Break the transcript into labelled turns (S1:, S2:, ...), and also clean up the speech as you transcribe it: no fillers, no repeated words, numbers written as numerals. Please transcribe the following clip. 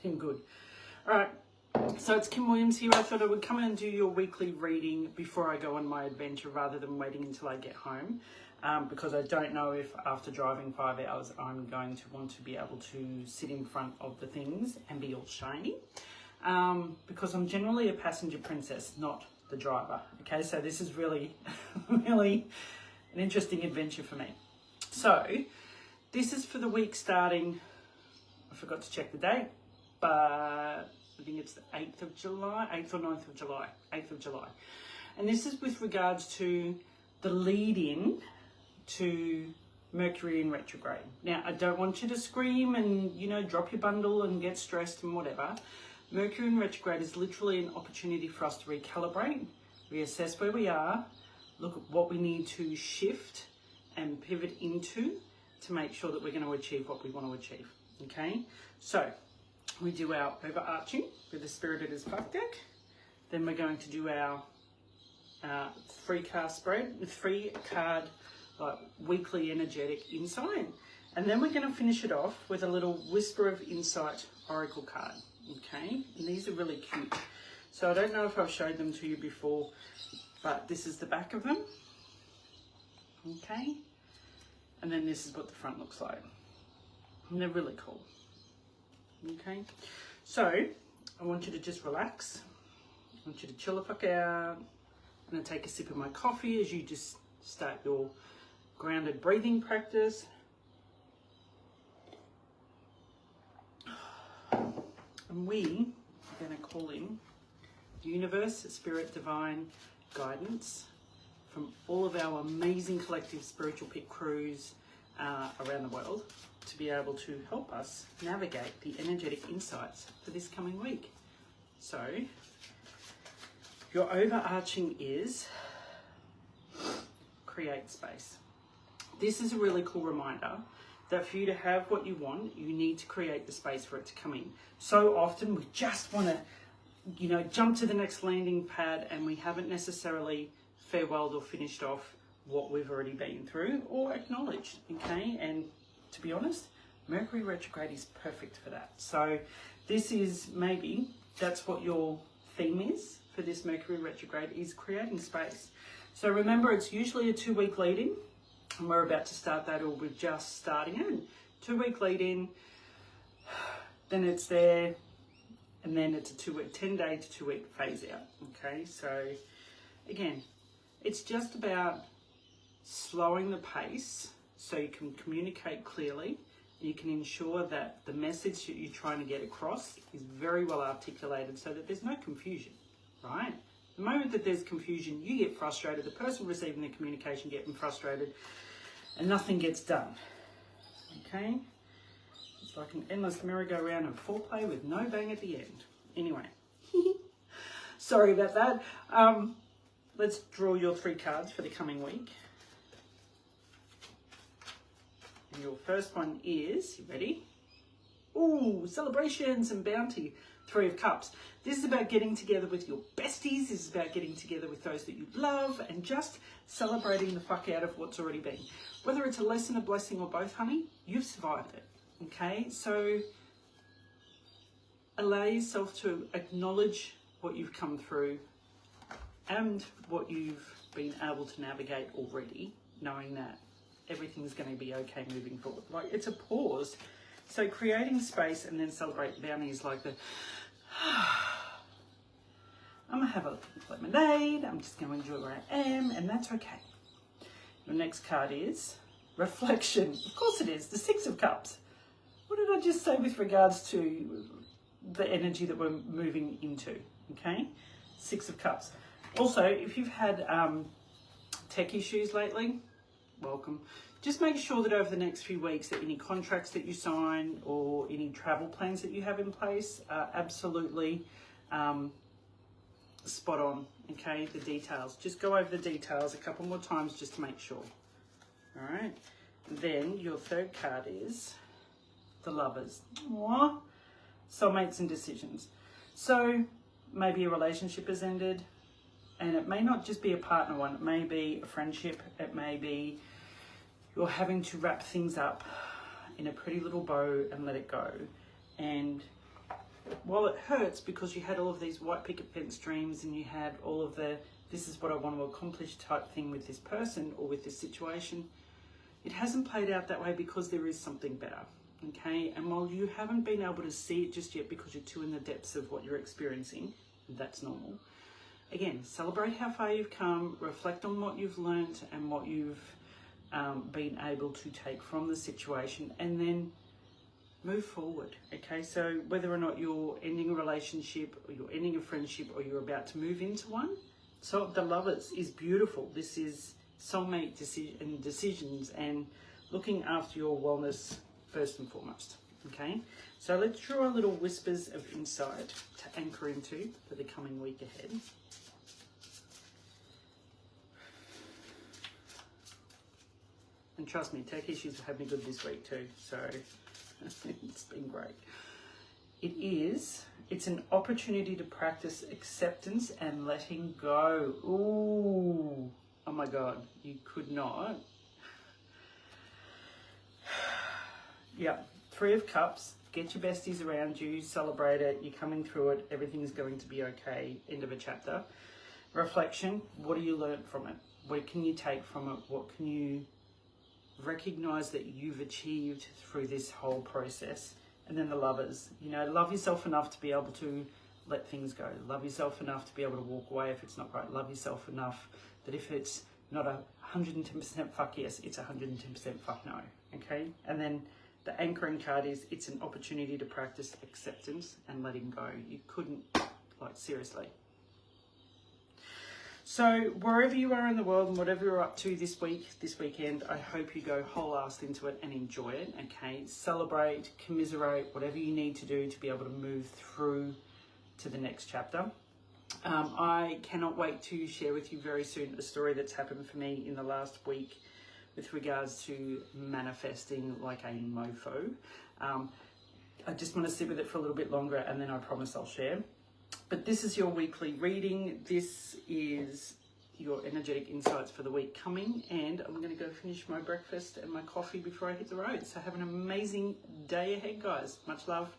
S1: Getting good. All right. So it's Kim Williams here. I thought I would come and do your weekly reading before I go on my adventure rather than waiting until I get home, because I don't know if after driving 5 hours I'm going to want to be able to sit in front of the things and be all shiny, because I'm generally a passenger princess, not the driver. Okay, so this is really, really an interesting adventure for me. So this is for the week starting, I forgot to check the date, but I think it's the 8th of July, 8th or 9th of July, 8th of July. And this is with regards to the lead-in to Mercury in retrograde. Now, I don't want you to scream and, you know, drop your bundle and get stressed and whatever. Mercury in retrograde is literally an opportunity for us to recalibrate, reassess where we are, look at what we need to shift and pivot into to make sure that we're going to achieve what we want to achieve. Okay? So we do our overarching with the Spirited as Fuck deck. Then we're going to do our 3-card spread with 3-card weekly energetic insight. And then we're going to finish it off with a little Whisper of Insight Oracle card. Okay? And these are really cute. So I don't know if I've showed them to you before, but this is the back of them. Okay? And then this is what the front looks like. And they're really cool. Okay, so I want you to just relax. I want you to chill the fuck out. I'm going to take a sip of my coffee as you just start your grounded breathing practice. And we are going to call in the universe, spirit, divine guidance from all of our amazing collective spiritual pit crews around the world, to be able to help us navigate the energetic insights for this coming week. So your overarching is create space. This is a really cool reminder that for you to have what you want, you need to create the space for it to come in. So often we just want to, you know, jump to the next landing pad and we haven't necessarily farewelled or finished off what we've already been through or acknowledged, okay? And to be honest, Mercury retrograde is perfect for that. So this is maybe, that's what your theme is for this Mercury retrograde, is creating space. So remember, it's usually a 2-week lead-in, and we're about to start that, or we're just starting it. 2-week lead-in, then it's there, and then it's a 10-day to 2-week phase out, okay? So again, it's just about slowing the pace so you can communicate clearly. You can ensure that the message that you're trying to get across is very well articulated so that there's no confusion, right? The moment that there's confusion, you get frustrated, the person receiving the communication getting frustrated, and nothing gets done, okay? It's like an endless merry-go-round of foreplay with no bang at the end. Anyway, sorry about that. Let's draw your 3 cards for the coming week. And your first one is, you ready? Ooh, celebrations and bounty. 3 of Cups. This is about getting together with your besties. This is about getting together with those that you love and just celebrating the fuck out of what's already been. Whether it's a lesson, a blessing, or both, honey, you've survived it, okay? So allow yourself to acknowledge what you've come through and what you've been able to navigate already, knowing that everything's going to be okay moving forward. Like, it's a pause. So creating space and then celebrate bounty is like the, I'm going to have a lemonade, I'm just going to enjoy where I am, and that's okay. Your next card is reflection. Of course it is, the 6 of Cups. What did I just say with regards to the energy that we're moving into, okay? 6 of Cups. Also, if you've had tech issues lately, welcome. Just make sure that over the next few weeks that any contracts that you sign or any travel plans that you have in place are absolutely spot on, okay? The details. Just go over the details a couple more times just to make sure. All right. Then your 3rd card is the Lovers. Aww. Soulmates and decisions. So maybe a relationship has ended, and it may not just be a partner one. It may be a friendship. It may be you're having to wrap things up in a pretty little bow and let it go. And while it hurts because you had all of these white picket fence dreams and you had all of the this is what I want to accomplish type thing with this person or with this situation, it hasn't played out that way because there is something better. Okay, and while you haven't been able to see it just yet because you're too in the depths of what you're experiencing, that's normal. Again, celebrate how far you've come, reflect on what you've learned and what you've been able to take from the situation, and then move forward. Okay, so whether or not you're ending a relationship or you're ending a friendship or you're about to move into one, so the Lovers is beautiful. This is soulmate decisions and looking after your wellness first and foremost. Okay, so let's draw a little whispers of insight to anchor into for the coming week ahead. And trust me, tech issues have been good this week too, so it's been great. It's an opportunity to practice acceptance and letting go. Ooh, oh my God, you could not. Yeah, 3 of Cups, get your besties around you, celebrate it, you're coming through it, everything's going to be okay, end of a chapter. Reflection, what do you learn from it? What can you take from it? What can you recognize that you've achieved through this whole process? And then the Lovers, you know, love yourself enough to be able to let things go. Love yourself enough to be able to walk away if it's not right. Love yourself enough that if it's not 110% fuck yes, it's 110% fuck no, okay? And then the anchoring card is, it's an opportunity to practice acceptance and letting go. You couldn't, like, seriously. So wherever you are in the world and whatever you're up to this week, this weekend, I hope you go whole ass into it and enjoy it, okay? Celebrate, commiserate, whatever you need to do to be able to move through to the next chapter. I cannot wait to share with you very soon a story that's happened for me in the last week with regards to manifesting like a mofo. I just want to sit with it for a little bit longer and then I promise I'll share. But this is your weekly reading. This is your energetic insights for the week coming, and I'm going to go finish my breakfast and my coffee before I hit the road. So have an amazing day ahead, guys. Much love.